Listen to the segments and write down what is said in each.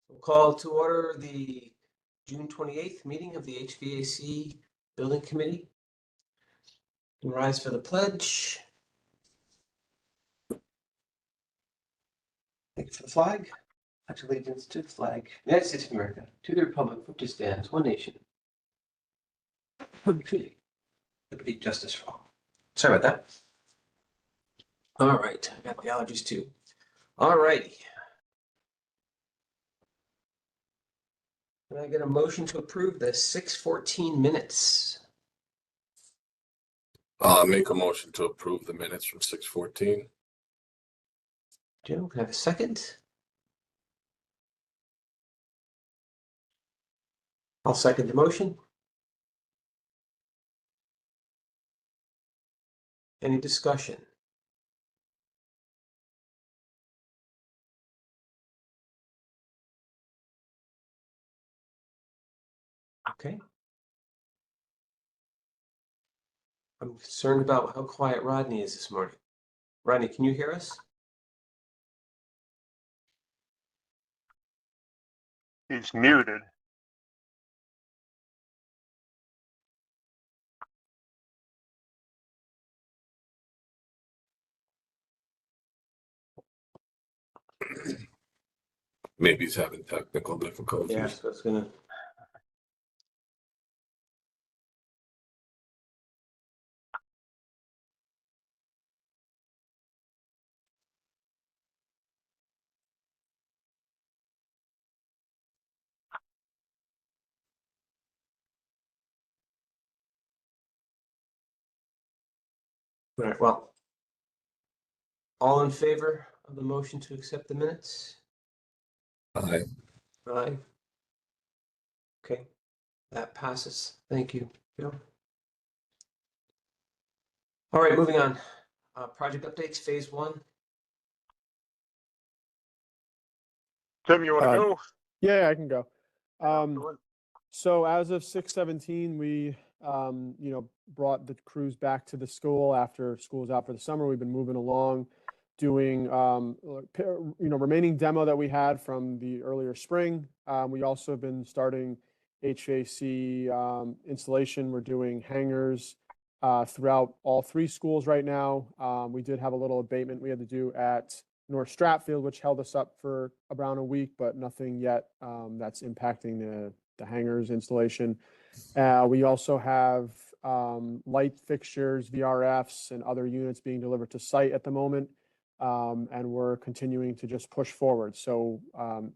We'll call to order the June 28th meeting of the HVAC Building Committee. And rise for the pledge. Thank you for the flag. Pledge allegiance to the flag, United States of America, to the republic for which it stands, one nation. Liberty, justice for all. Sorry about that. All right, I got the allergies too. All righty. Can I get a motion to approve the 6:14 minutes? I'll make a motion to approve the minutes from 6:14. Jim, can I have a second? I'll second the motion. Any discussion? Okay. I'm concerned about how quiet Rodney is this morning. Rodney, can you hear us? He's muted. Maybe he's having technical difficulties. Yeah, so it's gonna. All right, well, all in favor of the motion to accept the minutes? Aye. Aye. Okay, that passes. Thank you, Bill. All right, moving on. Project updates, phase one. Tim, you want to go? Yeah, I can go. Go ahead. So as of 6/17, we, brought the crews back to the school after school's out for the summer. We've been moving along, doing, remaining demo that we had from the earlier spring. We also have been starting HVAC installation. We're doing hangars throughout all three schools right now. We did have a little abatement we had to do at North Stratfield, which held us up for around a week, but nothing yet that's impacting the hangars installation. We also have light fixtures, VRFs, and other units being delivered to site at the moment, and we're continuing to just push forward. So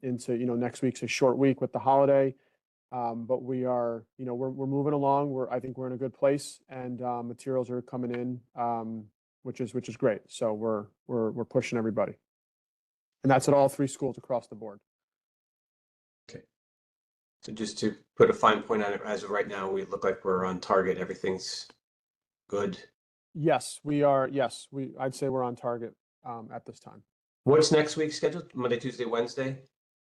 into next week's a short week with the holiday, but we are we're moving along. I think we're in a good place, and materials are coming in, which is great. So we're pushing everybody, and that's at all three schools across the board. Okay. So just to put a fine point on it, as of right now, we look like we're on target. Everything's good. Yes, we are. Yes, I'd say we're on target at this time. What's next week's scheduled? Monday, Tuesday, Wednesday?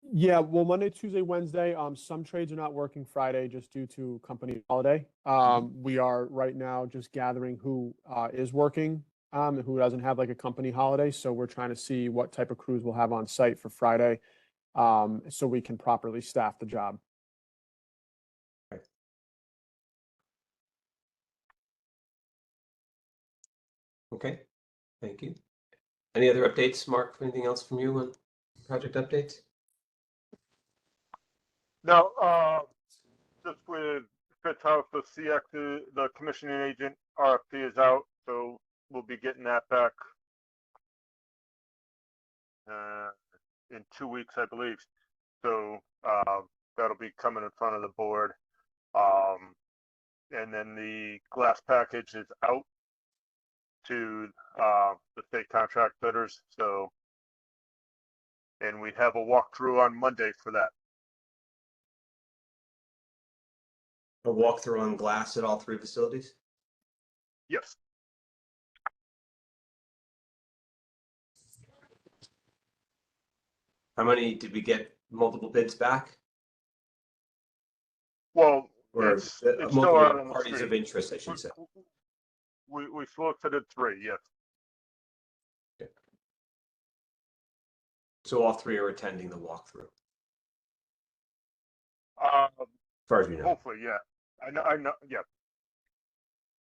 Yeah, well, Monday, Tuesday, Wednesday. Some trades are not working Friday just due to company holiday. We are right now just gathering who is working and who doesn't have like a company holiday. So we're trying to see what type of crews we'll have on site for Friday, so we can properly staff the job. Okay, thank you. Any other updates, Mark? Anything else from you on project updates? No, just with Fitz House, the CX, the commissioning agent RFP is out, so we'll be getting that back in 2 weeks, I believe. So that'll be coming in front of the board. And then the glass package is out to the state contract bidders. So, and we have a walkthrough on Monday for that. A walkthrough on glass at all three facilities? Yes. How many did we get multiple bids back? Well, Or it's still multiple out on the parties street. of interest, I should say. We solicited 3, yes. Okay. So all three are attending the walkthrough. As far as we know. Hopefully, yeah. I know, yeah.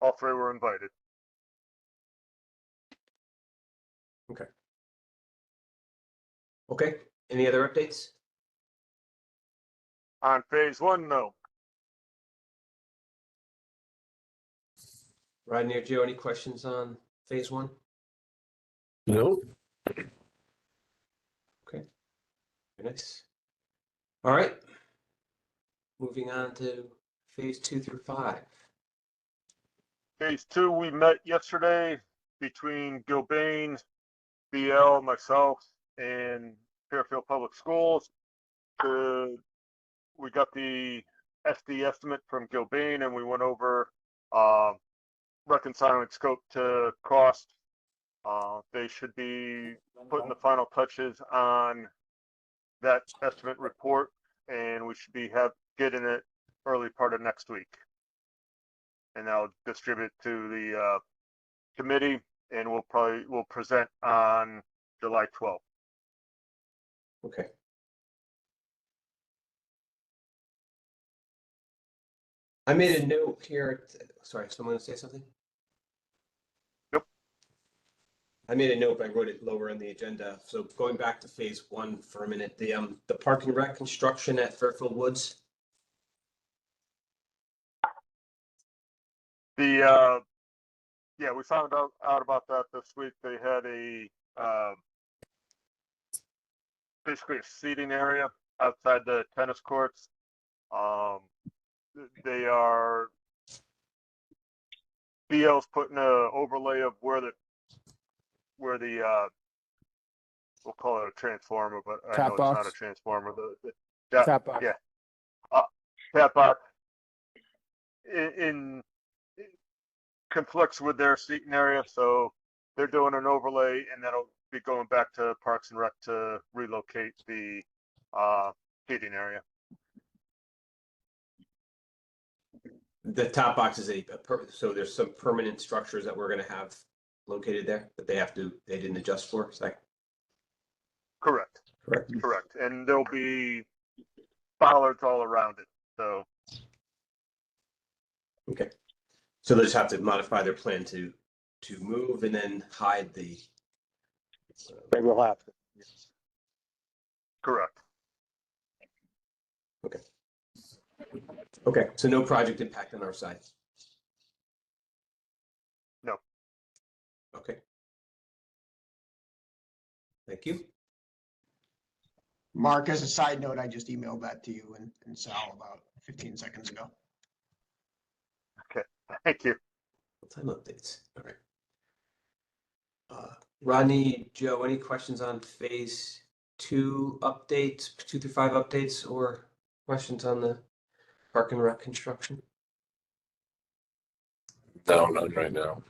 All three were invited. Okay, any other updates? On phase one, no. Rodney or Joe, any questions on phase one? No, Very nice. All right. Moving on to phase 2 through 5. Phase two, we met yesterday between Gilbane, BL, myself, and Fairfield Public Schools. We got the SD estimate from Gilbane, and we went over reconciling scope to cost. They should be putting the final touches on that estimate report, and we should be getting it early part of next week. And I'll distribute to the committee, and we'll present on July 12th. Okay. I made a note here. Sorry, someone to say something? Nope. I made a note, but I wrote it lower on the agenda. So going back to phase 1 for a minute, the park and rec construction at Fairfield Woods. Yeah, we found out about that this week. They had basically a seating area outside the tennis courts. BL's putting a overlay of where the we'll call it a transformer, but I Tap know it's not box. a transformer. Tap box. Yeah, tap box in conflicts with their seating area, so they're doing an overlay, and that'll be going back to Parks and Rec to relocate the seating area. The top box is so there's some permanent structures that we're going to have located there that they didn't adjust for. Is that Correct. correct? Correct. And there'll be bollards all around it. So Okay. So they just have to modify their plan to move and then hide the. They will have to. correct. Okay. So no project impact on our side. No. Okay. Thank you. Mark, as a side note, I just emailed that to you and Sal about 15 seconds ago. Thank you. Time updates. All right. Rodney, Joe, any questions on phase 2 updates, 2 through 5 updates, or questions on the park and rec construction? no, none right now.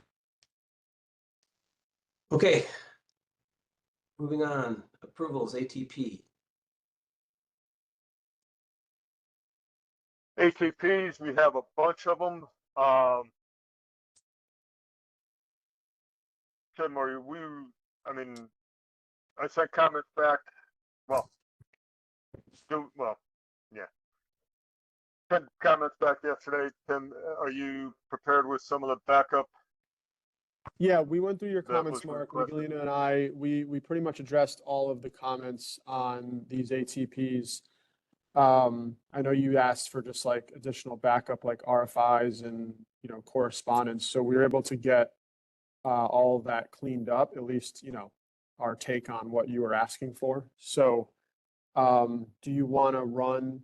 Okay. Moving on. Approvals, ATP. ATPs, we have a bunch of them. Tim, I sent comments back. Yeah. Sent comments back yesterday. Tim, are you prepared with some of the backup? Yeah, we went through your That comments, was Mark. requested. Miguelina and I, we pretty much addressed all of the comments on these ATPs. I know you asked for just like additional backup, like RFIs and, correspondence. So we were able to get all of that cleaned up, at least, our take on what you were asking for. So do you want to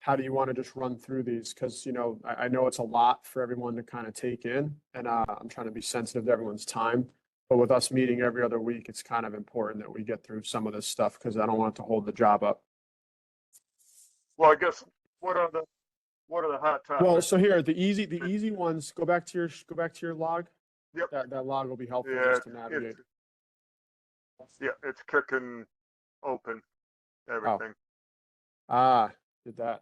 how do you want to just run through these? Because, I know it's a lot for everyone to kind of take in, and I'm trying to be sensitive to everyone's time. But with us meeting every other week, it's kind of important that we get through some of this stuff because I don't want it to hold the job up. Well, I guess what are the hot topics? Well, so here, the easy ones, go back to your log. Yep. That log will be helpful Yeah, just to navigate. it's kicking open everything. Did that.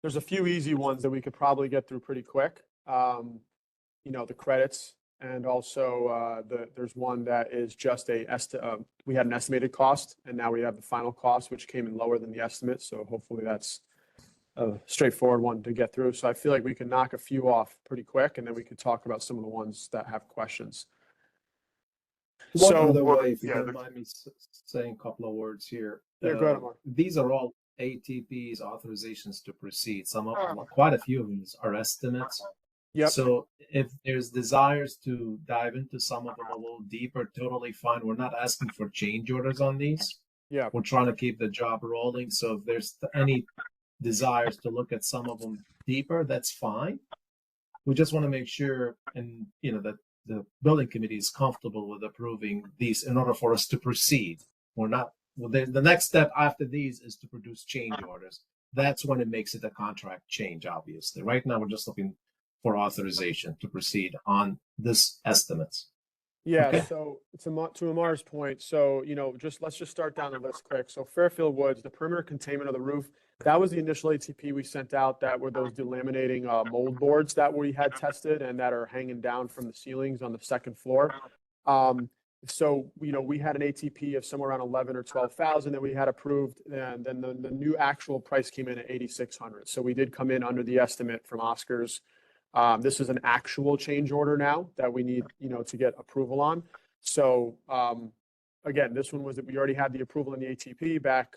there's a few easy ones that we could probably get through pretty quick. You know, the credits, and also there's one that is just we had an estimated cost, and now we have the final cost, which came in lower than the estimate. So hopefully that's a straightforward one to get through. So I feel like we can knock a few off pretty quick, and then we could talk about some of the ones that have questions. One So- other Well, way, if you yeah, don't the- mind me saying a couple of words here. Yeah, go ahead, Mark. These are all ATPs, authorizations to proceed. Some of them, quite a few of these are estimates. Yep. So if there's desires to dive into some of them a little deeper, totally fine. We're not asking for change orders on these. Yeah. We're trying to keep the job rolling. So if there's any desires to look at some of them deeper, that's fine. We just want to make sure, and you know, that the building committee is comfortable with approving these in order for us to proceed. We're not, well, the next step after these is to produce change orders. That's when it makes it a contract change, obviously. Right now, we're just looking for authorization to proceed on this estimates. Yeah, Okay. so to Amar's point, so, you know, let's just start down the list quick. So Fairfield Woods, the perimeter containment of the roof, that was the initial ATP we sent out, that were those delaminating mold boards that we had tested and that are hanging down from the ceilings on the second floor. So, you know, we had an ATP of somewhere around 11 or 12,000 that we had approved, and then the new actual price came in at 8,600. So we did come in under the estimate from Oscars. This is an actual change order now that we need, you know, to get approval on. So, again, this one was that we already had the approval in the ATP back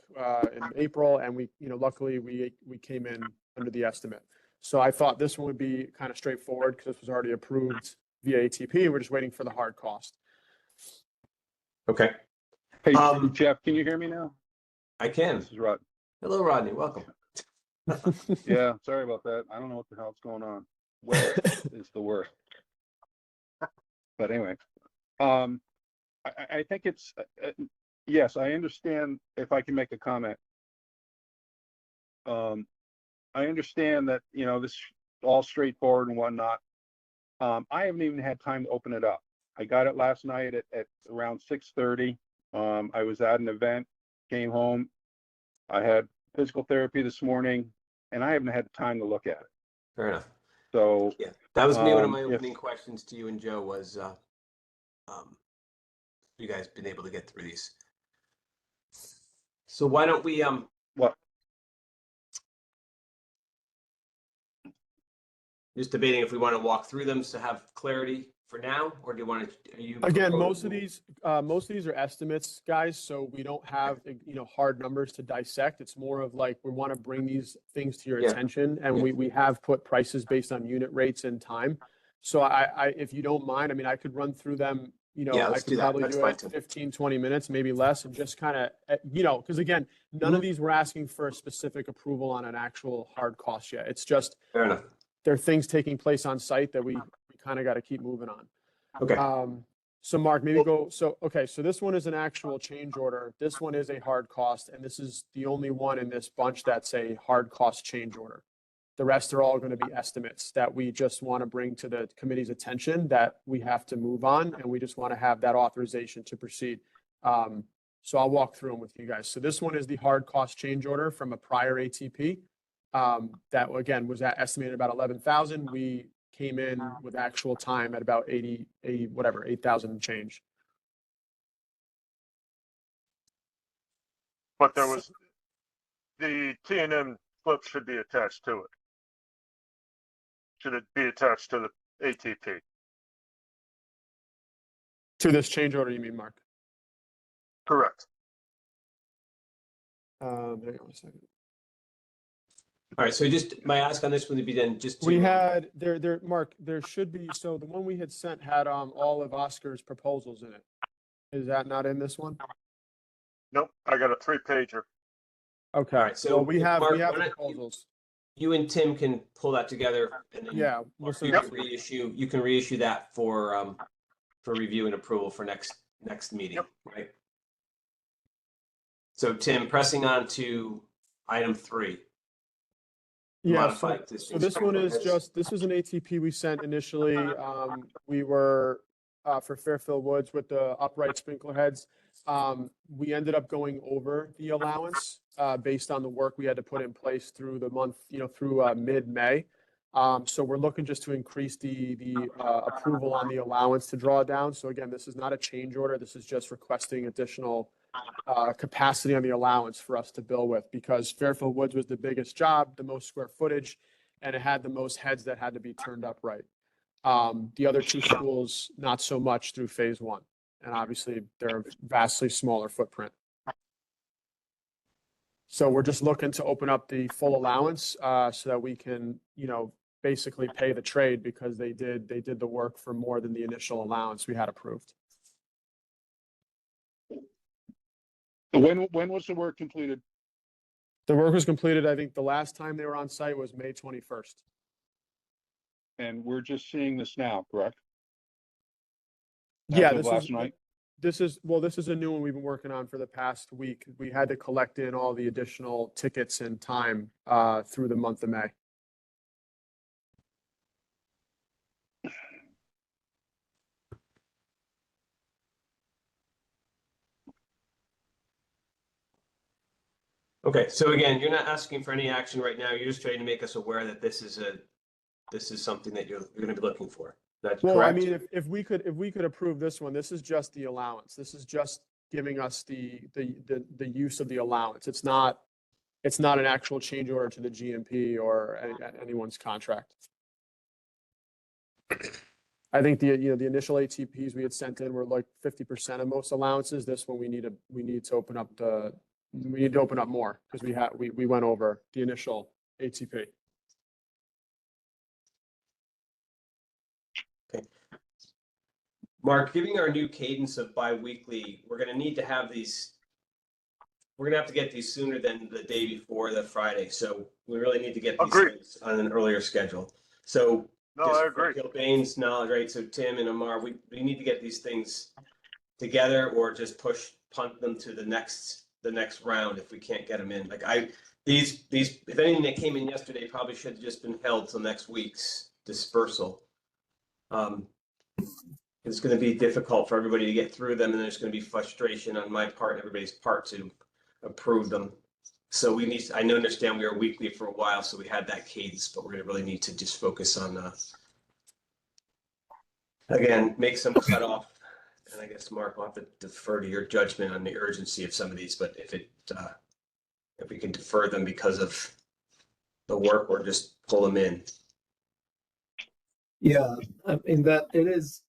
in April, and we, you know, luckily we came in under the estimate. So I thought this one would be kind of straightforward because this was already approved via ATP. We're just waiting for the hard cost. Okay, Hey, Um, Jeff, can you hear me now? I can. This is Rod. Hello, Rodney. Welcome. Yeah, sorry about that. I don't know what the hell's going on. Weather is the worst. But anyway, I think it's, yes, I understand if I can make a comment. I understand that, you know, this is all straightforward and whatnot. I haven't even had time to open it up. I got it last night at around 6:30. I was at an event, came home. I had physical therapy this morning, and I haven't had time to look at it. Fair enough. So, Yeah, that was me. One of my if- opening questions to you and Joe was, you guys been able to get through these? So why don't we, what? just debating if we want to walk through them to have clarity for now, or do you want to, are you? Again, proposing- most of these are estimates, guys, so we don't have, you know, hard numbers to dissect. It's more of like, we want to bring these things to your Yeah. attention, and Yeah. we have put prices based on unit rates and time. So if you don't mind, I mean, I could run through them, you know, Yeah, I let's do could that. probably That's do fine it too. 15, 20 minutes, maybe less, and just kind of, you know, because again, none of these we're asking for a specific approval on an actual hard cost yet. It's just, Fair enough. there are things taking place on site that we kind of got to keep moving on. Okay. So Mark, maybe go, so, okay, so this one is an actual change order. This one is a hard cost, and this is the only one in this bunch that's a hard cost change order. The rest are all going to be estimates that we just want to bring to the committee's attention that we have to move on, and we just want to have that authorization to proceed. So I'll walk through them with you guys. So this one is the hard cost change order from a prior ATP. That again was estimated about 11,000. We came in with actual time at about 80, whatever, 8,000 and change. But there was, the T&M slip should be attached to it. Should it be attached to the ATP? To this change order, you mean, Mark? Correct. Hang on a second. All right, so just my ask on this one would be then just to. We had, Mark, there should be, so the one we had sent had, all of Oscar's proposals in it. Is that not in this one? Nope, I got a 3-pager. Okay, All right, so so we have Mark, the why don't you- proposals. You and Tim can pull that together and then. Yeah. we'll Or send you it can to you. reissue, you can reissue that for review and approval for next meeting, Yep. right? So Tim, pressing on to item 3. Yeah, modify so existing this one is standards. just, this was an ATP we sent initially. We were for Fairfield Woods with the upright sprinkler heads. We ended up going over the allowance based on the work we had to put in place through the month, through mid-May. So we're looking just to increase the approval on the allowance to draw down. So again, this is not a change order. This is just requesting additional capacity on the allowance for us to bill with, because Fairfield Woods was the biggest job, the most square footage, and it had the most heads that had to be turned up right. The other two schools, not so much through phase one. And obviously they're a vastly smaller footprint. So we're just looking to open up the full allowance so that we can, basically pay the trade, because they did the work for more than the initial allowance we had approved. When was the work completed? The work was completed, I think the last time they were on site was May 21st. And we're just seeing this now, correct? Yeah, As of last night? This is a new one we've been working on for the past week. We had to collect in all the additional tickets and time through the month of May. Okay, so again, you're not asking for any action right now. You're just trying to make us aware that this is something that you're going to be looking for. That's Well, correct? I mean, if we could approve this one, this is just the allowance. This is just giving us the use of the allowance. It's not an actual change order to the GMP or anyone's contract. I think the initial ATPs we had sent in were like 50% of most allowances. This one we need to open up more, because we went over the initial ATP. Okay. Mark, giving our new cadence of bi-weekly, we're going to need to have these. We're going to have to get these sooner than the day before the Friday. So we really need to get these Agreed. things on an earlier schedule. So No, just I for agree. Gilbane's knowledge, right? So Tim and Amar, we need to get these things together, or just punt them to the next round if we can't get them in. Like these, if anything that came in yesterday probably should have just been held till next week's dispersal. It's going to be difficult for everybody to get through them, and there's going to be frustration on my part and everybody's part to approve them. So I understand we were weekly for a while, so we had that cadence, but we're going to really need to just focus on, again, make some cutoff. And I guess, Mark, will have to defer to your judgment on the urgency of some of these, but if we can defer them because of the work, or just pull them in. Yeah, I mean that it is,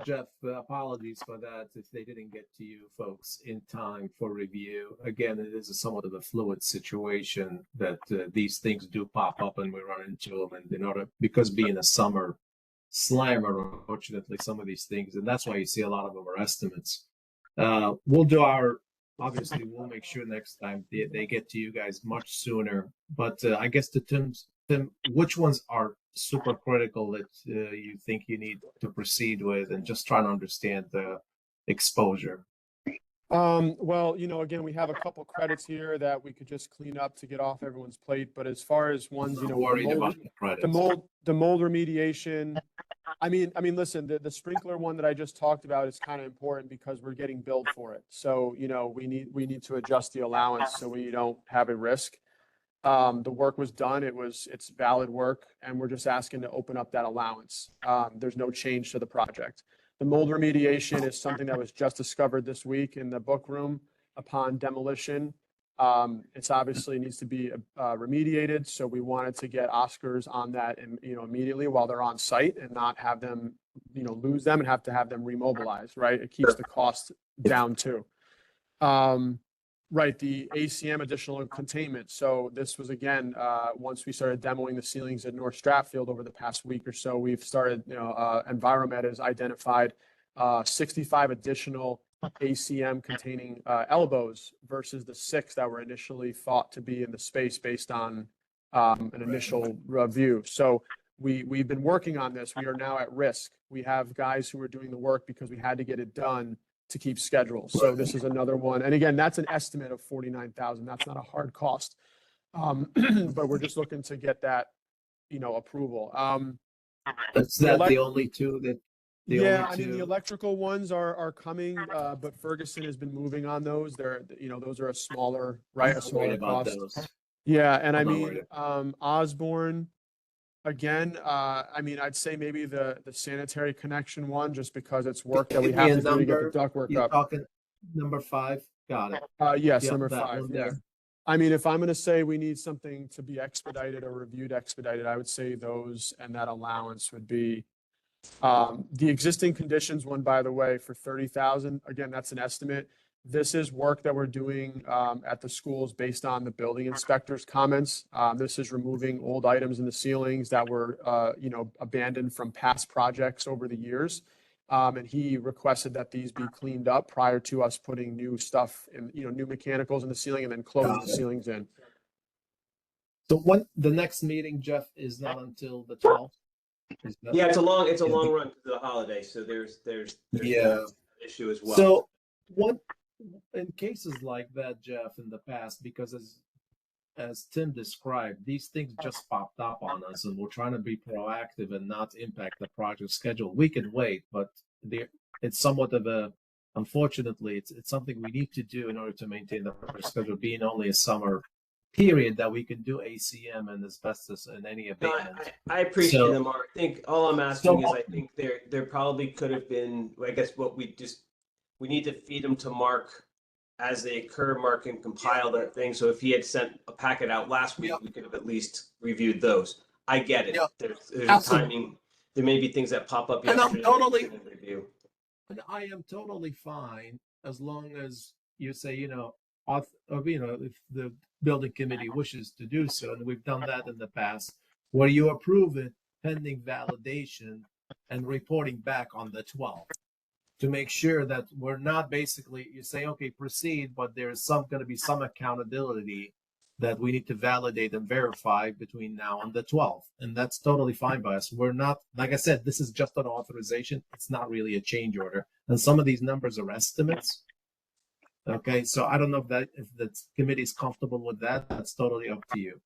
Jeff, apologies for that if they didn't get to you folks in time for review. Again, it is somewhat of a fluid situation that these things do pop up and we run into them. And because being a summer slammer, unfortunately, some of these things, and that's why you see a lot of them are estimates. We'll do obviously, we'll make sure next time they get to you guys much sooner. But I guess to Tim, which ones are super critical that you think you need to proceed with, and just trying to understand the exposure? Well, again, we have a couple credits here that we could just clean up to get off everyone's plate. But as far as ones, I'm worried about the credits. the mold remediation. I mean, listen, the sprinkler one that I just talked about is kind of important because we're getting billed for it. So, we need to adjust the allowance so we don't have a risk. The work was done. It's valid work, and we're just asking to open up that allowance. There's no change to the project. The mold remediation is something that was just discovered this week in the book room upon demolition. It's obviously needs to be remediated. So we wanted to get Oscars on that, immediately while they're on site, and not have them, lose them and have to have them remobilized, right? It keeps the cost down too. Right, the ACM additional containment. So this was, again, once we started demoing the ceilings at North Stratfield over the past week or so, we've started, Enviromed has identified 65 additional ACM containing elbows versus the 6 that were initially thought to be in the space based on an initial review. So we've been working on this. We are now at risk. We have guys who are doing the work because we had to get it done to keep schedule. So this is another one. And again, that's an estimate of $49,000. That's not a hard cost. But we're just looking to get that, approval. Is that the only two that The Yeah, only I mean, the two- electrical ones are coming, but Ferguson has been moving on those. They're, those are a smaller, right, I'm a not worried smaller about cost. those. Yeah, and I I'm not mean, worried. Osborne, again, I mean, I'd say maybe the sanitary connection one, just because it's work that we Give me have a to do to get the number. ductwork You're up. talking number 5. Got it. Yes, Yep, number that 5, one yeah. there. I mean, if I'm gonna say we need something to be expedited or reviewed expedited, I would say those and that allowance would be. The existing conditions one, by the way, for 30,000, again, that's an estimate. This is work that we're doing at the schools based on the building inspector's comments. This is removing old items in the ceilings that were, abandoned from past projects over the years. And he requested that these be cleaned up prior to us putting new stuff in, new mechanicals in the ceiling and then closing the ceilings in. So when the next meeting, Jeff, is not until the 12th? Is that- Yeah, it's a long is run because of the holiday, so there's Yeah. that issue as well. So what in cases like that, Jeff, in the past, because as Tim described, these things just popped up on us, and we're trying to be proactive and not impact the project schedule. We can wait, but it's somewhat of a, unfortunately, it's something we need to do in order to maintain the project schedule, being only a summer period that we can do ACM and asbestos and any No, abatement. I appreciate So- them, Mark. I think all I'm asking is, I think there probably could have been, I guess what we need to feed them to Mark as they occur. Mark can compile that thing. So if he had sent a packet out last week, we could have at least reviewed those. I get it. Yeah. There's Absolutely. timing. There may be things that pop up And I'm yesterday. that we totally- didn't review. And I am totally fine as long as you say, if the building committee wishes to do so, and we've done that in the past, where you approve it pending validation and reporting back on the 12th to make sure that we're not basically, you say, okay, proceed, but there's going to be some accountability that we need to validate and verify between now and the 12th. And that's totally fine by us. We're not, like I said, this is just an authorization. It's not really a change order. And some of these numbers are estimates. Okay, so I don't know if the committee is comfortable with that. That's totally up to you.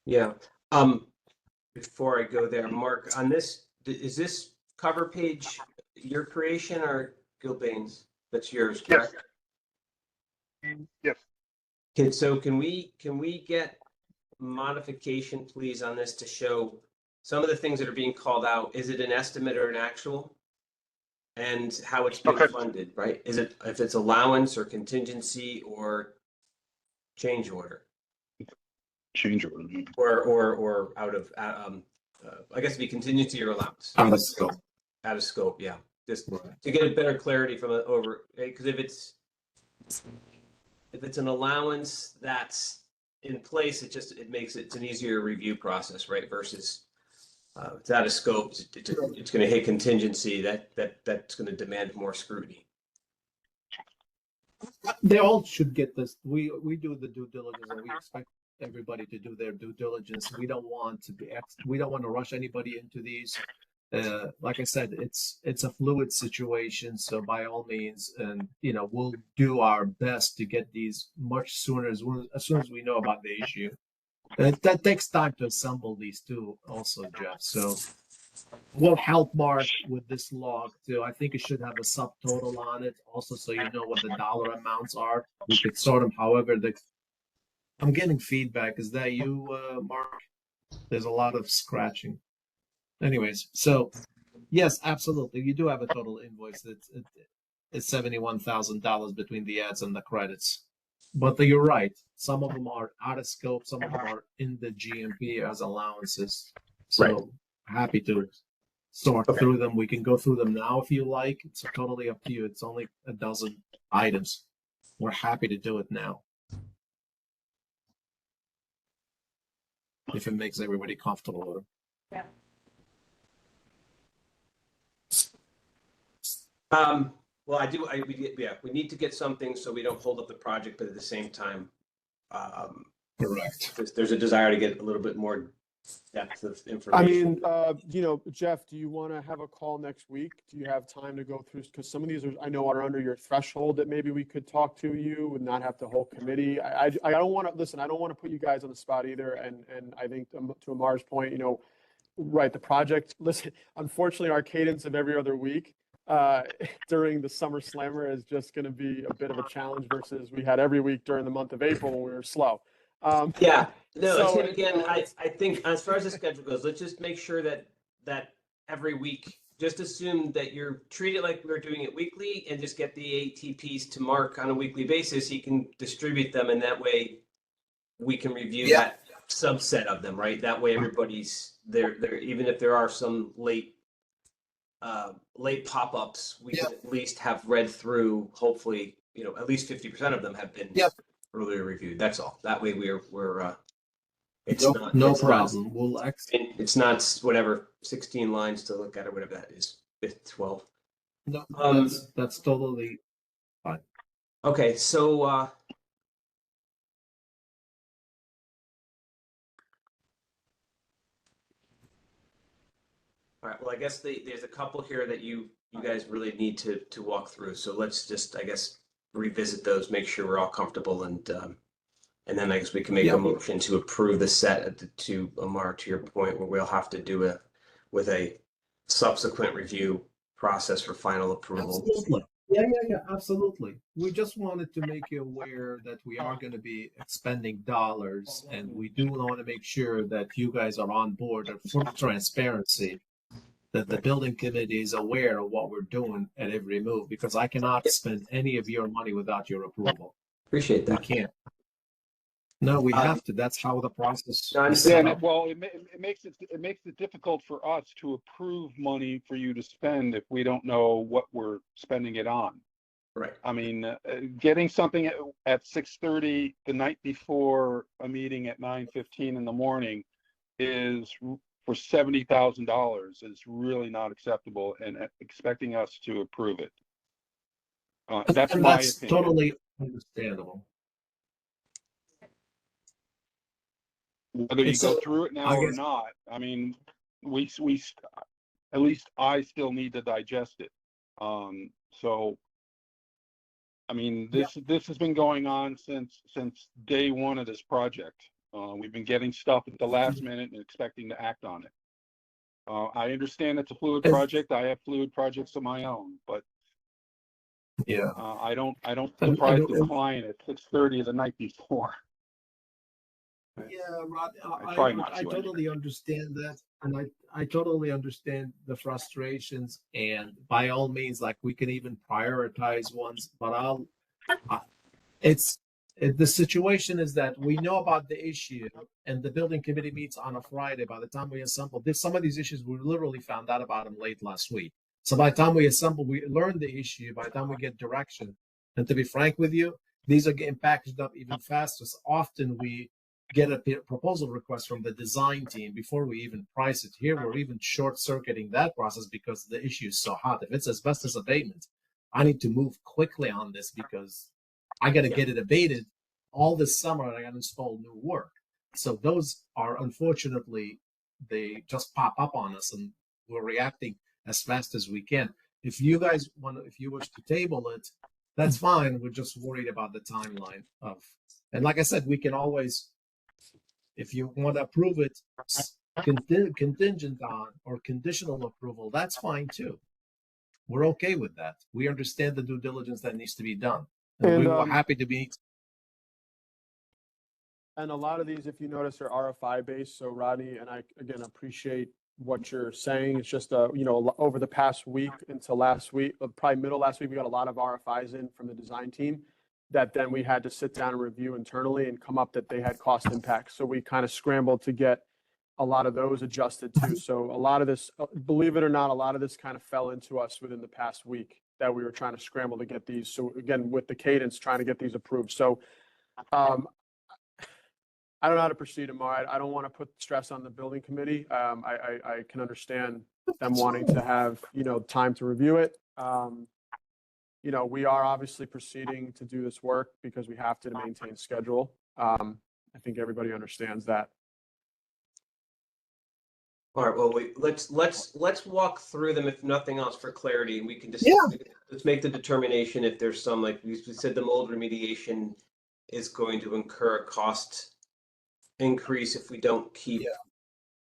Yeah. Before I go there, Mark, on this, is this cover page your creation or Gilbane's? That's yours, Yes. correct? Yes. Okay, so can we get modification, please, on this to show some of the things that are being called out? Is it an estimate or an actual? And how it's being Okay. funded, right? Is it, if it's allowance or contingency or change order? Change order. Or out of, I guess it'd be contingency or allowance. Out of scope. Out of scope, yeah. Just Right. to get a better clarity from it over, because if it's an allowance that's in place, it makes it's an easier review process, right? Versus it's out of scope, it's going to hit contingency, that's going to demand more scrutiny. They all should get this. We do the due diligence, and we expect everybody to do their due diligence. We don't want to rush anybody into these. Like I said, it's a fluid situation, so by all means, and we'll do our best to get these much sooner as soon as we know about the issue. That takes time to assemble these too, also, Jeff. So we'll help Mark with this log too. I think it should have a subtotal on it, also, so you know what the dollar amounts are. We could sort them however I'm getting feedback. Is that you, Mark? There's a lot of scratching. Anyways, so yes, absolutely. You do have a total invoice. It's $71,000 between the ads and the credits. But you're right. Some of them are out of scope. Some of them are in the GMP as allowances. So Right. happy to sort Okay. through them. We can go through them now if you like. It's totally up to you. It's only a dozen items. We're happy to do it now. If it makes everybody comfortable with them. Well, we need to get something so we don't hold up the project, but at the same time, Correct. there's a desire to get a little bit more depth of I information. mean, you know, Jeff, do you want to have a call next week? Do you have time to go through? Because some of these are, I know, are under your threshold that maybe we could talk to you and not have the whole committee. I don't want to, listen, I don't want to put you guys on the spot either. And I think to Amar's point, you know, right, the project, listen, unfortunately, our cadence of every other week during the summer slammer is just going to be a bit of a challenge versus we had every week during the month of April when we were slow. Yeah, no, So, Tim, again, I think as far as the schedule goes, let's just make sure that every week, just assume that you're treated like we're doing it weekly and just get the ATPs to Mark on a weekly basis. He can distribute them and that way we can review that subset of them, right? That way everybody's there, even if there are some late pop-ups, we can at least have read through, hopefully, you know, at least 50% of them have been earlier reviewed. That's all. That way we're it's not No it's problem. it's not whatever 16 lines to look at or whatever that is. 12. No, Um, that's totally fine. Okay, so all right. Well, I guess there's a couple here that you guys really need to walk through. So let's just, I guess, revisit those, make sure we're all comfortable, and then I guess we can make a motion to approve the set to Amar, to your point, where we'll have to do with a subsequent review process for final approval. Absolutely. Yeah, absolutely. We just wanted to make you aware that we are going to be expending dollars, and we do want to make sure that you guys are on board for transparency, that the building committee is aware of what we're doing at every move, because I cannot spend any of your money without your approval. Appreciate We that. can't. No, we have to. That's how the process No, I is Yeah, set and up. well, it makes it difficult for us to approve money for you to spend if we don't know what we're spending it on. Right. I mean, getting something at 6:30 the night before a meeting at 9:15 in the morning is for $70,000 is really not acceptable, and expecting us to approve it. That's And my that's opinion. totally understandable. Whether you And go so, through it now I or guess, not, I mean, we at least I still need to digest it. So I mean, this has been going on since day one of this project. We've been getting stuff at the last minute and expecting to act on it. I understand it's a fluid project. I have fluid projects of my own, but yeah. I don't And surprise the client at 6:30 the night before. Yeah, Rod, I try not I to totally understand that, and I totally understand the frustrations. And by all means, like, we can even prioritize ones, but the situation is that we know about the issue, and the building committee meets on a Friday. By the time we assemble, some of these issues we literally found out about them late last week. So by the time we assemble, we learn the issue. By the time we get direction, and to be frank with you, these are getting packaged up even faster. So often we get a proposal request from the design team before we even price it. Here, we're even short-circuiting that process because the issue is so hot. If it's asbestos abatement, I need to move quickly on this because I got to get it abated all this summer, and I got to install new work. So those are, unfortunately, they just pop up on us, and we're reacting as fast as we can. If you guys if you wish to table it, that's fine. We're just worried about the timeline of, and like I said, we can always, if you want to approve it contingent on or conditional approval, that's fine too. We're okay with that. We understand the due diligence that needs to be done. And we were happy to be. And a lot of these, if you notice, are RFI based. So Rodney, and I, again, appreciate what you're saying. It's just, you know, over the past week until last week, probably middle last week, we got a lot of RFIs in from the design team that then we had to sit down and review internally and come up that they had cost impacts. So we kind of scrambled to get a lot of those adjusted too. So a lot of this, believe it or not, a lot of this kind of fell into us within the past week that we were trying to scramble to get these. So again, with the cadence, trying to get these approved. So I don't know how to proceed, Amar. I don't want to put stress on the building committee. I can understand them wanting to have, you know, time to review it. You know, we are obviously proceeding to do this work because we have to maintain schedule. I think everybody understands that. All right, well, let's walk through them if nothing else for clarity, and we can just, Yeah. let's make the determination if there's some, like we said, the mold remediation is going to incur a cost increase if we don't keep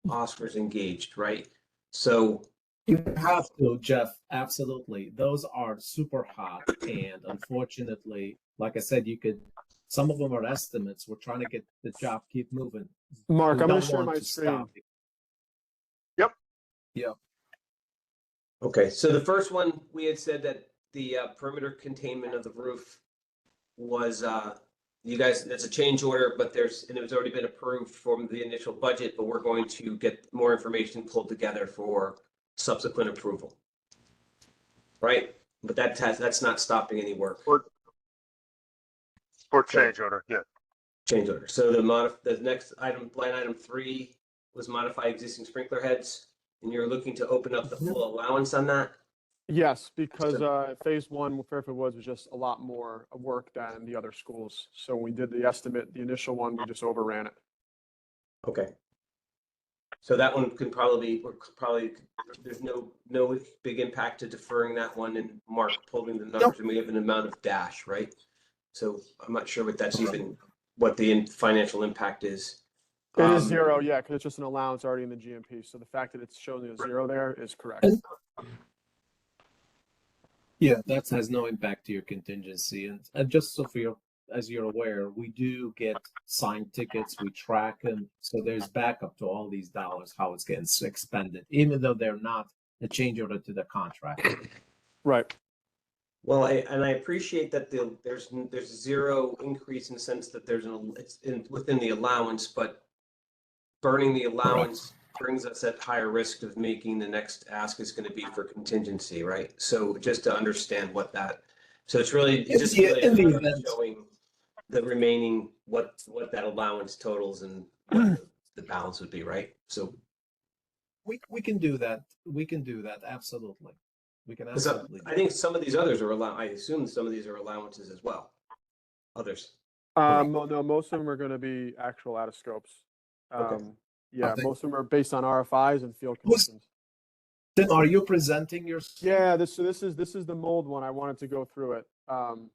Oscars engaged, right? So, You have to, Jeff. Absolutely. Those are super hot. And unfortunately, like I said, some of them are estimates. We're trying to get the job keep moving. Mark, We I'm gonna don't share want my to screen. stop. Yep. okay, so the first one, we had said that the perimeter containment of the roof was, you guys, that's a change order, but and it's already been approved from the initial budget, but we're going to get more information pulled together for subsequent approval. Right? But that's not stopping any work. For change order, yeah. Change order. So the next item, line item 3 was modify existing sprinkler heads, and you're looking to open up the full allowance on that? Yes, because phase one, Fairfield Woods was just a lot more work than the other schools. So when we did the estimate, the initial one, we just overran it. Okay. So that one could probably, there's no big impact to deferring that one and Mark pulling the numbers, and we have an amount of dash, right? So I'm not sure what that's even, what the financial impact is. It is 0, yeah, because it's just an allowance already in the GMP. So the fact that it's showing a 0 there is correct. Yeah, that has no impact to your contingency. And just so as you're aware, we do get signed tickets, we track them. So there's backup to all these dollars, how it's getting expended, even though they're not a change order to the contract. Right. Well, I appreciate that there's 0 increase in the sense that it's within the allowance, but burning the allowance brings us at higher risk of making the next ask is going to be for contingency, right? So just to understand so it's really just showing the remaining, what that allowance totals and what the balance would be, right? So we can do that. We can do that. Absolutely. We can absolutely. I think some of these others are I assume some of these are allowances as well. Others. No, most of them are going to be actual out of scopes. Okay. Yeah, most of them are based on RFIs and field conditions. Then are you presenting your? Yeah, this is the mold one. I wanted to go through it. I'm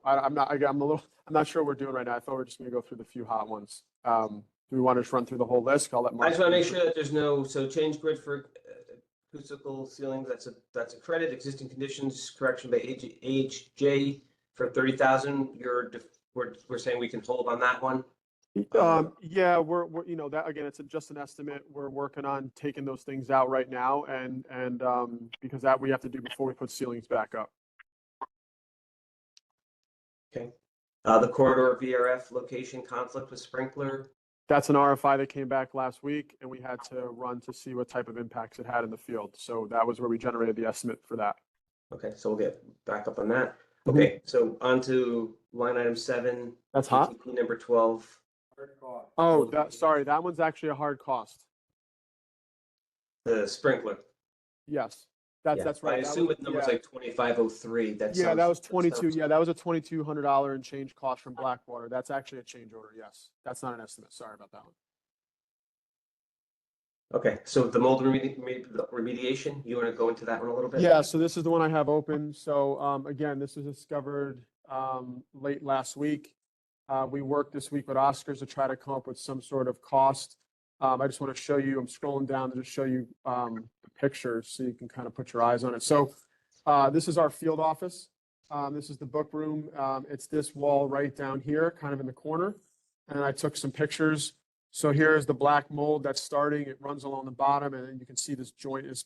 not sure what we're doing right now. I thought we were just going to go through the few hot ones. Do we want to just run through the whole list? I'll let Mark. I just want to make sure that there's so change grid for acoustical ceilings. That's a credit. Existing conditions correction by AHJ for 30,000. We're saying we can hold on that one. Yeah, we're that again, it's just an estimate. We're working on taking those things out right now, and because that we have to do before we put ceilings back up. Okay. The corridor VRF location conflict with sprinkler. That's an RFI that came back last week, and we had to run to see what type of impacts it had in the field. So that was where we generated the estimate for that. Okay, so we'll get back up on that. Okay, so on to line item 7. That's hot. ATP number 12. Oh, sorry, that one's actually a hard cost. The sprinkler. Yes, that's right. I assume with numbers like 2503. That was 22. Yeah, that was a $2,200 and change cost from Blackwater. That's actually a change order. Yes, that's not an estimate. Sorry about that one. Okay, so the mold remediation, you want to go into that one a little bit? Yeah, so this is the one I have open. So again, this was discovered late last week. We worked this week with Oscars to try to come up with some sort of cost. I just want to show you, I'm scrolling down to just show you the pictures so you can kind of put your eyes on it. So this is our field office. This is the book room. It's this wall right down here, kind of in the corner. And I took some pictures. So here's the black mold that's starting. It runs along the bottom, and then you can see this joint is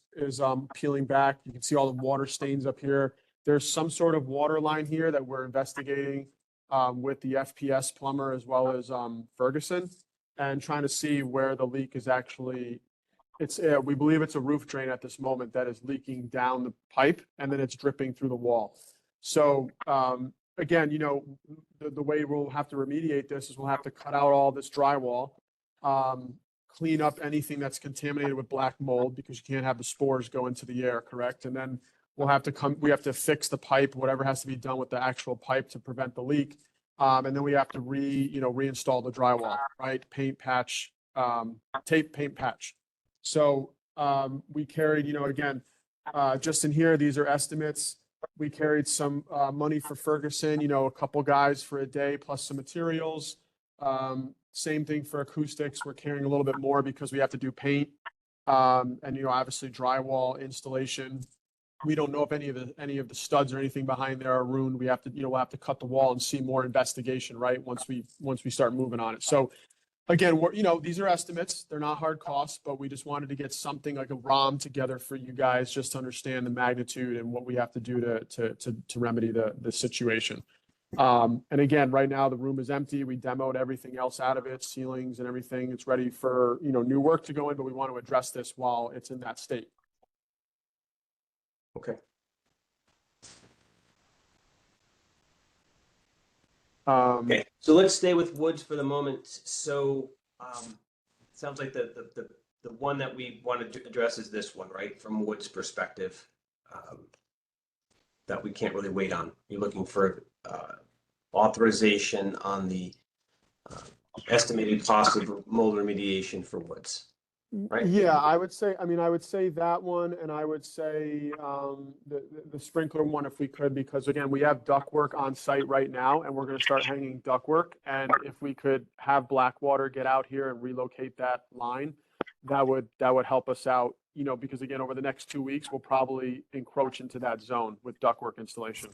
peeling back. You can see all the water stains up here. There's some sort of water line here that we're investigating with the FPS plumber as well as Ferguson, and trying to see where the leak is actually. We believe it's a roof drain at this moment that is leaking down the pipe, and then it's dripping through the wall. So again, the way we'll have to remediate this is we'll have to cut out all this drywall, clean up anything that's contaminated with black mold, because you can't have the spores go into the air, correct? And then we have to fix the pipe, whatever has to be done with the actual pipe to prevent the leak. And then we have to reinstall the drywall, right? Paint, patch, tape paint patch. So we carried, again, just in here, these are estimates. We carried some money for Ferguson, a couple guys for a day plus some materials. Same thing for acoustics. We're carrying a little bit more because we have to do paint. And, obviously drywall installation. We don't know if any of the studs or anything behind there are ruined. We have to, we'll have to cut the wall and see more investigation, right? Once we start moving on it. So again, these are estimates. They're not hard costs, but we just wanted to get something like a ROM together for you guys just to understand the magnitude and what we have to do to remedy the situation. And again, right now the room is empty. We demoed everything else out of it, ceilings and everything. It's ready for, new work to go in, but we want to address this while it's in that state. Okay. Okay, so let's stay with woods for the moment. So, sounds like the one that we wanted to address is this one, right? From Wood's perspective, that we can't really wait on. You're looking for authorization on the estimated cost of mold remediation for Woods, right? Yeah, I would say that one, and I would say the sprinkler one if we could, because again, we have ductwork on site right now, and we're going to start hanging ductwork. And if we could have Blackwater get out here and relocate that line, that would help us out. Because again, over the next 2 weeks, we'll probably encroach into that zone with ductwork installation.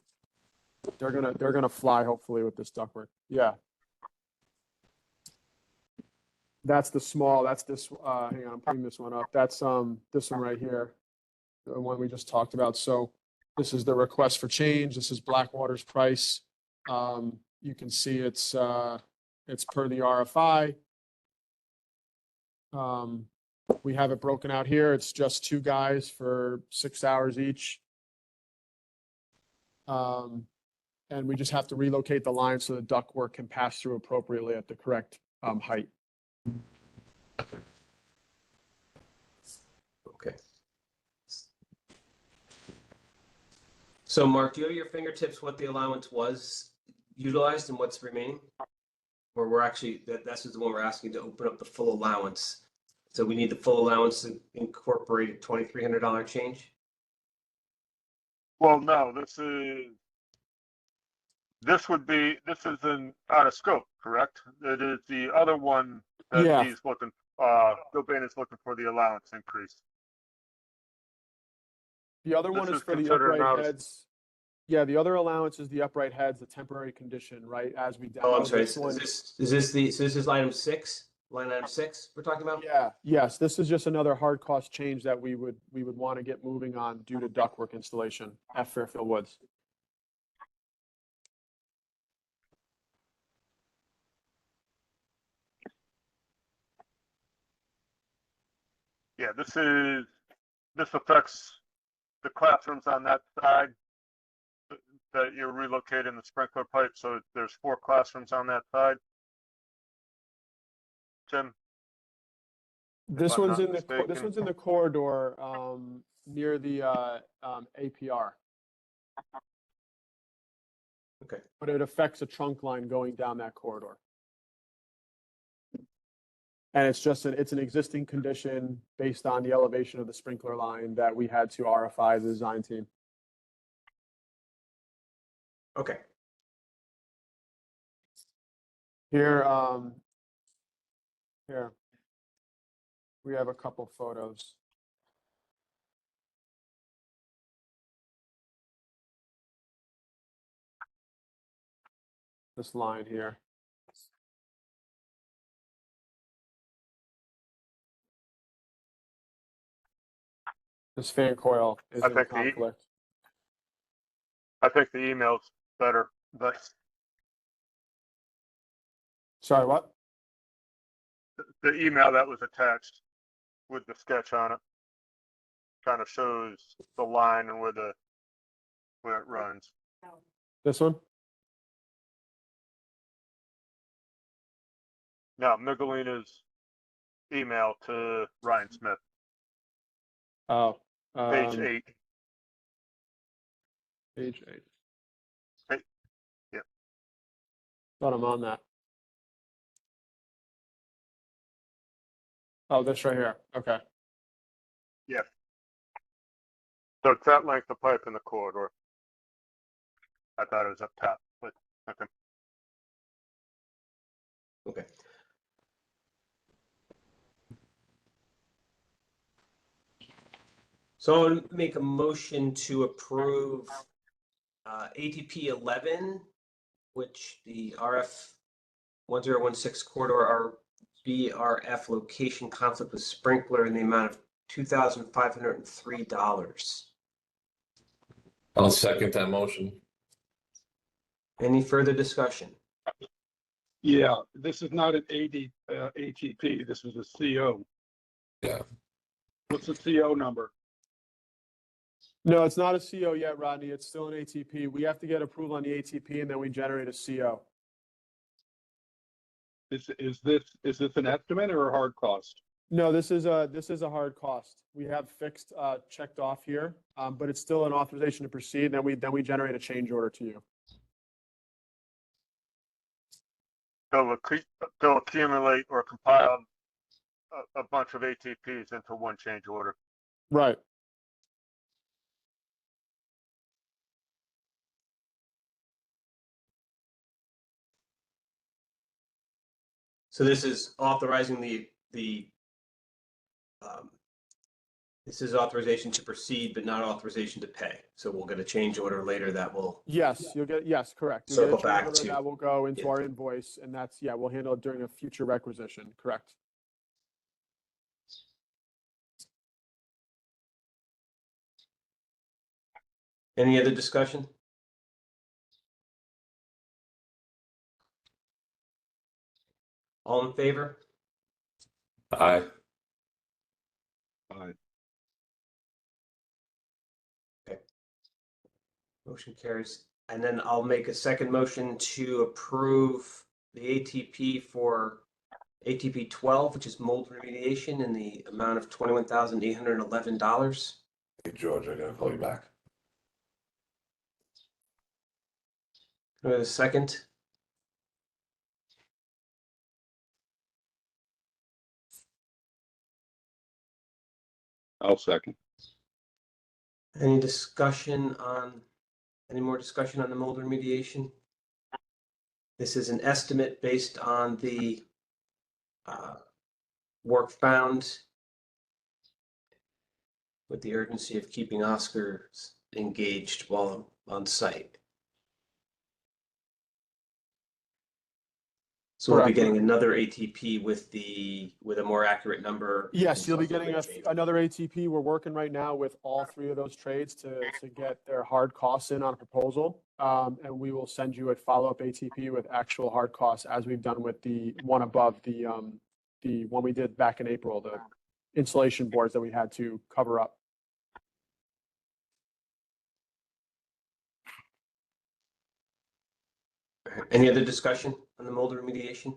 They're gonna fly hopefully with this ductwork. Yeah. That's this, hang on, I'm putting this one up. That's this one right here, the one we just talked about. So this is the request for change. This is Blackwater's price. You can see it's per the RFI. We have it broken out here. It's just 2 guys for 6 hours each. And we just have to relocate the line so the ductwork can pass through appropriately at the correct height. Okay. So Mark, do you have at your fingertips what the allowance was utilized and what's remaining? Or we're actually, that's the one we're asking to open up the full allowance. So we need the full allowance to incorporate a $2,300 change? Well, no, this is an out of scope, correct? It is the other one that Yeah. he's looking, Bill Bain is looking for the allowance increase. The other one This is is for the considered upright not a- heads. Yeah, the other allowance is the upright heads, the temporary condition, right? As we Oh, I'm demo sorry. this one. Is this is item 6? Line item 6 we're talking about? Yeah, yes, this is just another hard cost change that we would want to get moving on due to ductwork installation at Fairfield Woods. Yeah, this affects the classrooms on that side that you're relocating the sprinkler pipe. So there's 4 classrooms on that side. Tim? This I'm one's not in mistaken. this one's in the corridor near the APR. Okay. But it affects a trunk line going down that corridor. And it's an existing condition based on the elevation of the sprinkler line that we had to RFI the design team. Okay. Here, here, we have a couple photos. This line here. This fan coil is I in think conflict. I think the email's better, but Sorry, what? the email that was attached with the sketch on it kind of shows the line and where it runs. This one? Now, Miguelina's email to Ryan Smith, Oh, page 8. Page 8. Hey, yeah. Thought I'm on that. Oh, this right here. Okay. So it's that length of pipe in the corridor. I thought it was up top, but okay. Okay. So I'll make a motion to approve ATP 11, which the RF 1016 corridor RBRF location conflict with sprinkler in the amount of $2,503. I'll second that motion. Any further discussion? Yeah, this is not an ATP, this is a CO. Yeah. What's the CO number? No, it's not a CO yet, Rodney. It's still an ATP. We have to get approval on the ATP and then we generate a CO. Is this an estimate or a hard cost? No, this is a hard cost. We have fixed, checked off here, but it's still an authorization to proceed. Then we generate a change order to you. They'll accumulate or compile a bunch of ATPs into one change order. Right. So this is authorizing this is authorization to proceed, but not authorization to pay. So we'll get a change order later that will. Yes, yes, correct. You'll Circle get a change back order to- that will go into yeah. our invoice, and that's, yeah, we'll handle it during a future requisition. Correct. Any other discussion? All in favor? Aye. Aye. Motion carries. And then I'll make a second motion to approve the ATP for ATP 12, which is mold remediation in the amount of $21,811. Hey, George, I gotta call you back. Do I have a second? I'll second. Any more discussion on the mold remediation? This is an estimate based on the work found with the urgency of keeping Oscars engaged while on site. So we'll be Correct. getting another ATP with a more accurate number. Yes, you'll be Something getting may change. another ATP. We're working right now with all three of those trades to get their hard costs in on a proposal. And we will send you a follow-up ATP with actual hard costs as we've done with the one above the one we did back in April, the insulation boards that we had to cover up. Any other discussion on the mold remediation?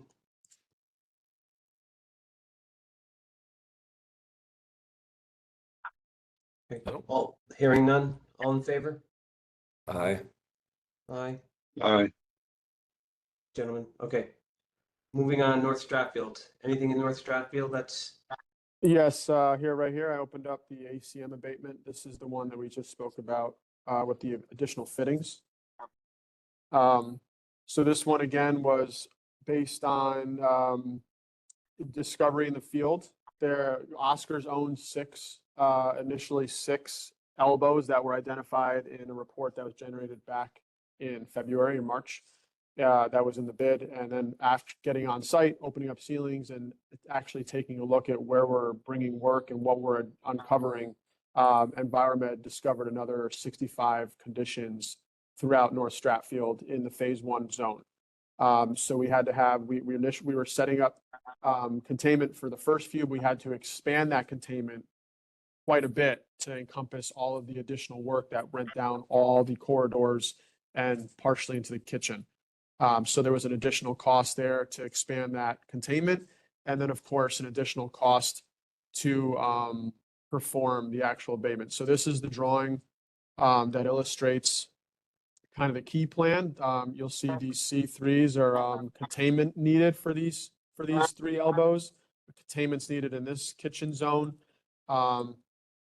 Okay, all, hearing none, all in favor? Aye. Aye, Aye. gentlemen, okay. Moving on, North Stratfield, anything in North Stratfield that's, Yes, right here, I opened up the ACM abatement. This is the one that we just spoke about with the additional fittings. So this one again was based on discovery in the field. Oscar's owned initially six elbows that were identified in a report that was generated back in February and March. That was in the bid. And then after getting on site, opening up ceilings and actually taking a look at where we're bringing work and what we're uncovering, Enviromed discovered another 65 conditions throughout North Stratfield in the phase 1 zone. So we had to have, we were setting up containment for the first few. We had to expand that containment quite a bit to encompass all of the additional work that went down all the corridors and partially into the kitchen. So there was an additional cost there to expand that containment. And then of course, an additional cost to perform the actual abatement. So this is the drawing that illustrates kind of the key plan. You'll see these C3s are containment needed for these three elbows. containments needed in this kitchen zone.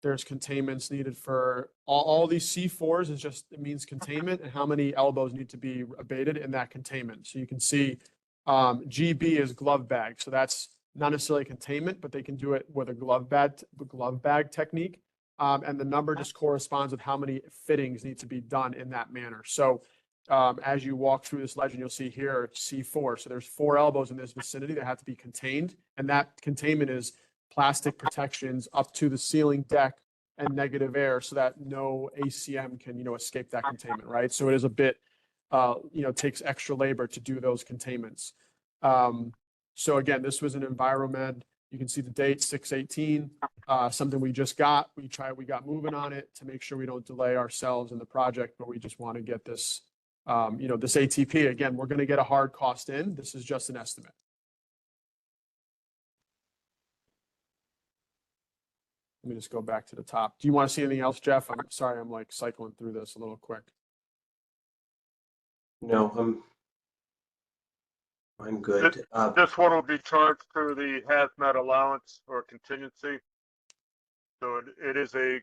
There's containments needed for all these C4s is just, it means containment and how many elbows need to be abated in that containment. So you can see GB is glove bag. So that's not necessarily containment, but they can do it with a glove bag technique. And the number just corresponds with how many fittings need to be done in that manner. So as you walk through this legend, you'll see here C4. So there's 4 elbows in this vicinity that have to be contained. And that containment is plastic protections up to the ceiling deck and negative air so that no ACM can, escape that containment, right? So it is a bit, takes extra labor to do those containments. So again, this was an Enviromed. You can see the date, 6/18, something we just got. We got moving on it to make sure we don't delay ourselves in the project, but we just want to get this, this ATP. Again, we're going to get a hard cost in. This is just an estimate. Let me just go back to the top. Do you want to see anything else, Jeff? I'm sorry, I'm like cycling through this a little quick. No, I'm good. This one will be charged through the hazmat allowance or contingency. So it is a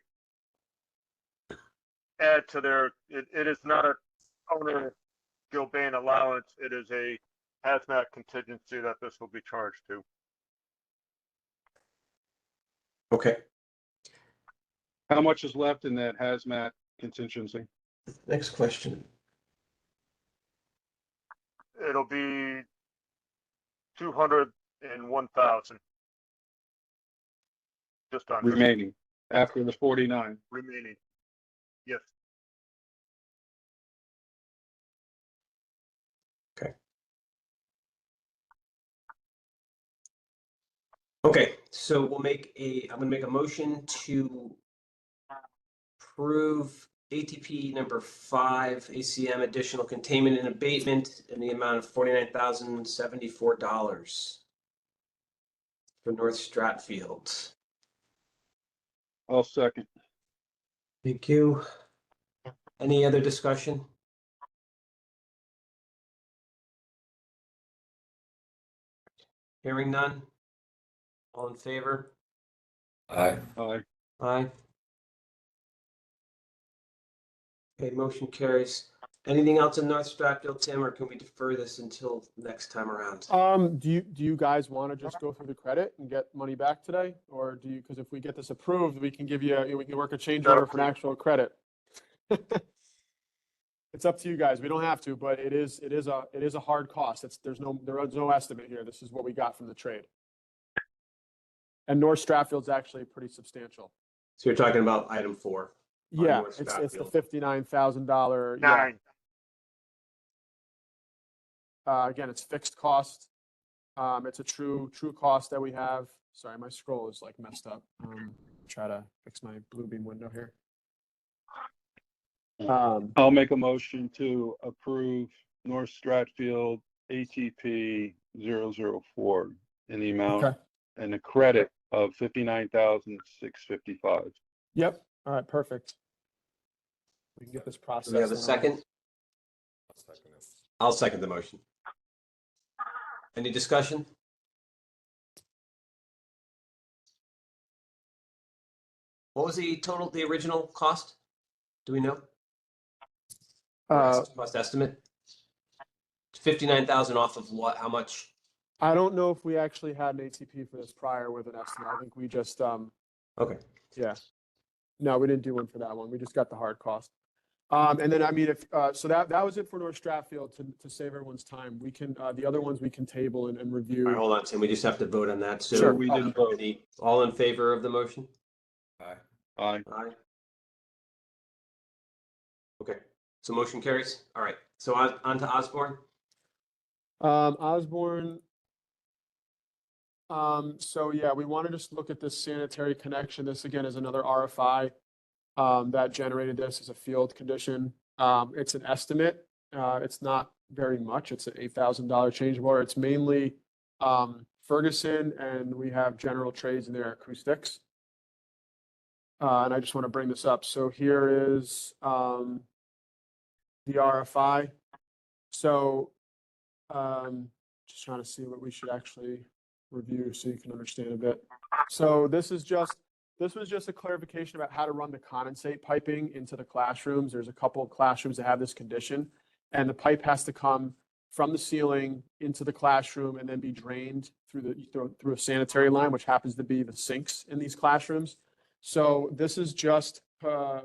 add to their, it is not a owner Gilbane allowance. It is a hazmat contingency that this will be charged to. Okay. How much is left in that hazmat contingency? Next question. It'll be 201,000. Just under. Remaining after the 49. Remaining. Yes. Okay, so I'm gonna make a motion to approve ATP number 5, ACM additional containment and abatement in the amount of $49,074 for North Stratfield. I'll second. Thank you. Any other discussion? Hearing none? All in favor? Aye. Aye. Aye. Okay, motion carries. Anything else in North Stratfield, Tim, or can we defer this until next time around? Do you guys want to just go through the credit and get money back today? Or do you, because if we get this approved, we can give you, we can work a change order for an actual credit. It's up to you guys. We don't have to, but it is a hard cost. There's no estimate here. This is what we got from the trade. And North Stratfield's actually pretty substantial. So you're talking about item 4. Yeah, North it's the Stratfield. $59,000. Yeah. 9. Again, it's fixed cost. It's a true cost that we have. Sorry, my scroll is like messed up. Try to fix my Bluebeam window here. I'll make a motion to approve North Stratfield ATP 004 in the amount Okay. and a credit of $59,655. Yep. All right. Perfect. We can get this process. Do we have a second? I'll second the motion. Any discussion? What was the original cost? Do we know? Cost estimate? 59,000 off of what? How much? I don't know if we actually had an ATP for this prior with an estimate. I think we just, Okay. yeah. No, we didn't do one for that one. We just got the hard cost. And then, I mean, so that was it for North Stratfield to save everyone's time. We can, the other ones we can table and review. All right, hold on, Tim. We just have to vote on that. So Sure. We didn't vote. All in favor of the motion? Aye. Aye. Aye. Okay, so motion carries. All right, so on to Osborne. Osborne. So yeah, we want to just look at this sanitary connection. This again is another RFI that generated this as a field condition. It's an estimate. It's not very much. It's an $8,000 change order. It's mainly Ferguson, and we have general trades in their acoustics. And I just want to bring this up. So here is the RFI. So just trying to see what we should actually review so you can understand a bit. So this was just a clarification about how to run the condensate piping into the classrooms. There's a couple of classrooms that have this condition, and the pipe has to come from the ceiling into the classroom and then be drained through a sanitary line, which happens to be the sinks in these classrooms. So this is just a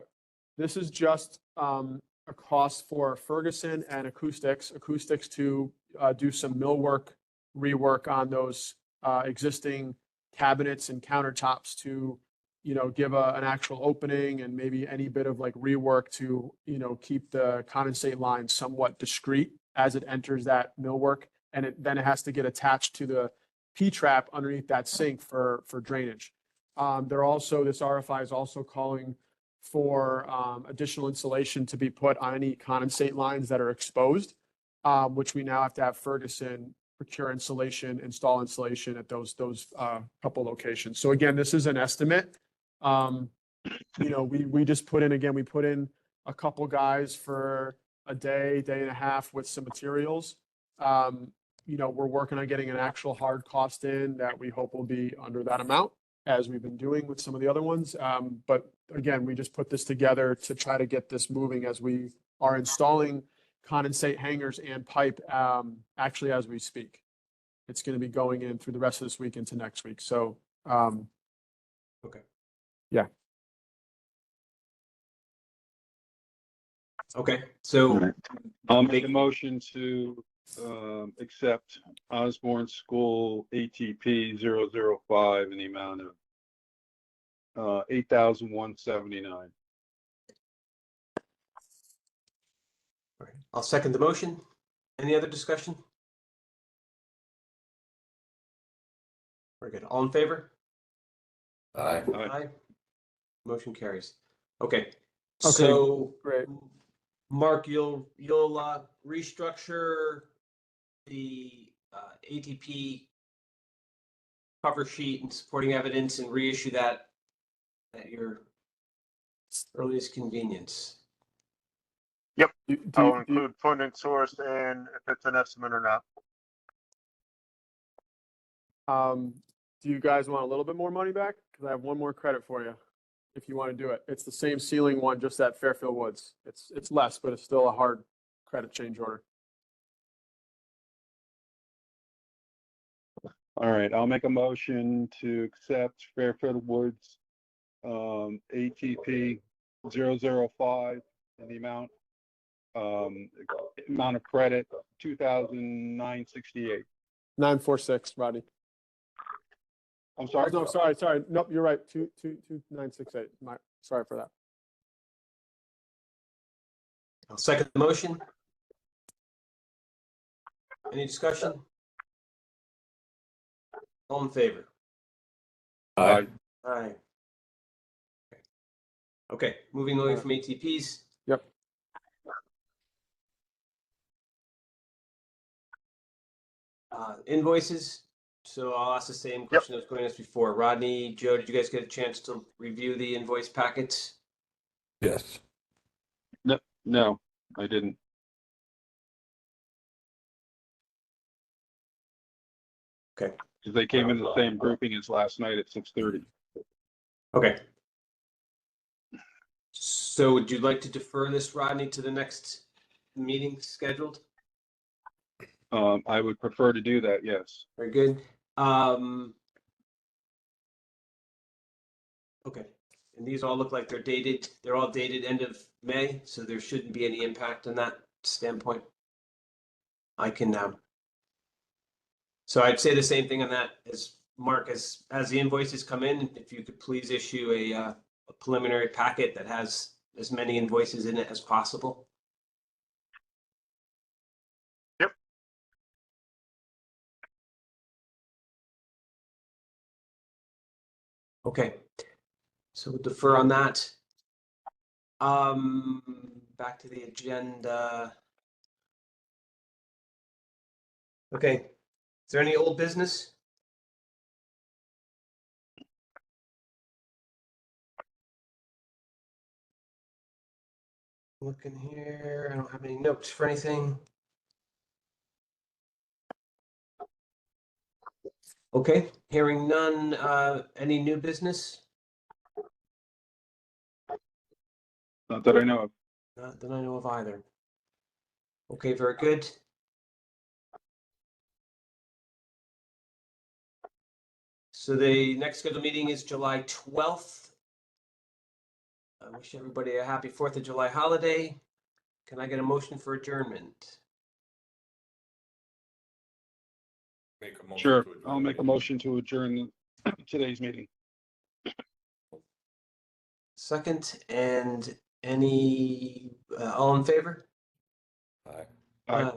cost for Ferguson and acoustics to do some millwork, rework on those existing cabinets and countertops to, give an actual opening and maybe any bit of like rework to, keep the condensate line somewhat discreet as it enters that millwork. And then it has to get attached to the P-trap underneath that sink for drainage. This RFI is also calling for additional insulation to be put on any condensate lines that are exposed, which we now have to have Ferguson procure insulation, install insulation at those couple locations. So again, this is an estimate. We just put in a couple guys for a day and a half with some materials. We're working on getting an actual hard cost in that we hope will be under that amount, as we've been doing with some of the other ones. But again, we just put this together to try to get this moving as we are installing condensate hangers and pipe actually as we speak. It's going to be going in through the rest of this week into next week. So, Okay. Yeah. Okay, so I'll make a motion to accept Osborne School ATP 005 in the amount of $8,179. I'll second the motion. Any other discussion? Very good. All in favor? Aye. Aye. Motion carries. Okay. Okay, So, great. Mark, you'll restructure the ATP cover sheet and supporting evidence and reissue that at your earliest convenience. I'll include funding source and if it's an estimate or not. Do you guys want a little bit more money back? Because I have one more credit for you, if you want to do it. It's the same ceiling one, just at Fairfield Woods. It's less, but it's still a hard credit change order. All right, I'll make a motion to accept Fairfield Woods ATP 005 in the amount of credit $2,968. 946, Rodney. I'm sorry. No, sorry. Nope, you're right. 22968. Sorry for that. I'll second the motion. Any discussion? All in favor? Aye. Aye. Okay, moving away from ATPs. Yep. Invoices. So I'll ask the same question I was going to ask before. Rodney, Joe, did you guys get a chance to review the invoice packets? Yes. No, I didn't. Okay. Because they came in the same grouping as last night at 6:30. Okay. So would you like to defer this, Rodney, to the next meeting scheduled? I would prefer to do that, yes. Very good. Okay. And these all look like they're dated. They're all dated end of May, so there shouldn't be any impact on that standpoint. I can so I'd say the same thing on that as Mark, as the invoices come in, if you could please issue a preliminary packet that has as many invoices in it as possible. Yep. Okay. So we'll defer on that. Back to the agenda. Okay. Is there any old business? Looking here, I don't have any notes for anything. Okay, hearing none, any new business? Not that I know of. Not that I know of either. Okay, very good. So the next scheduled meeting is July 12th. I wish everybody a happy 4th of July holiday. Can I get a motion for adjournment? Make a motion Sure, to adjourn I'll the make a meeting. motion to adjourn today's meeting. Second, and any, all in favor? Aye. Aye.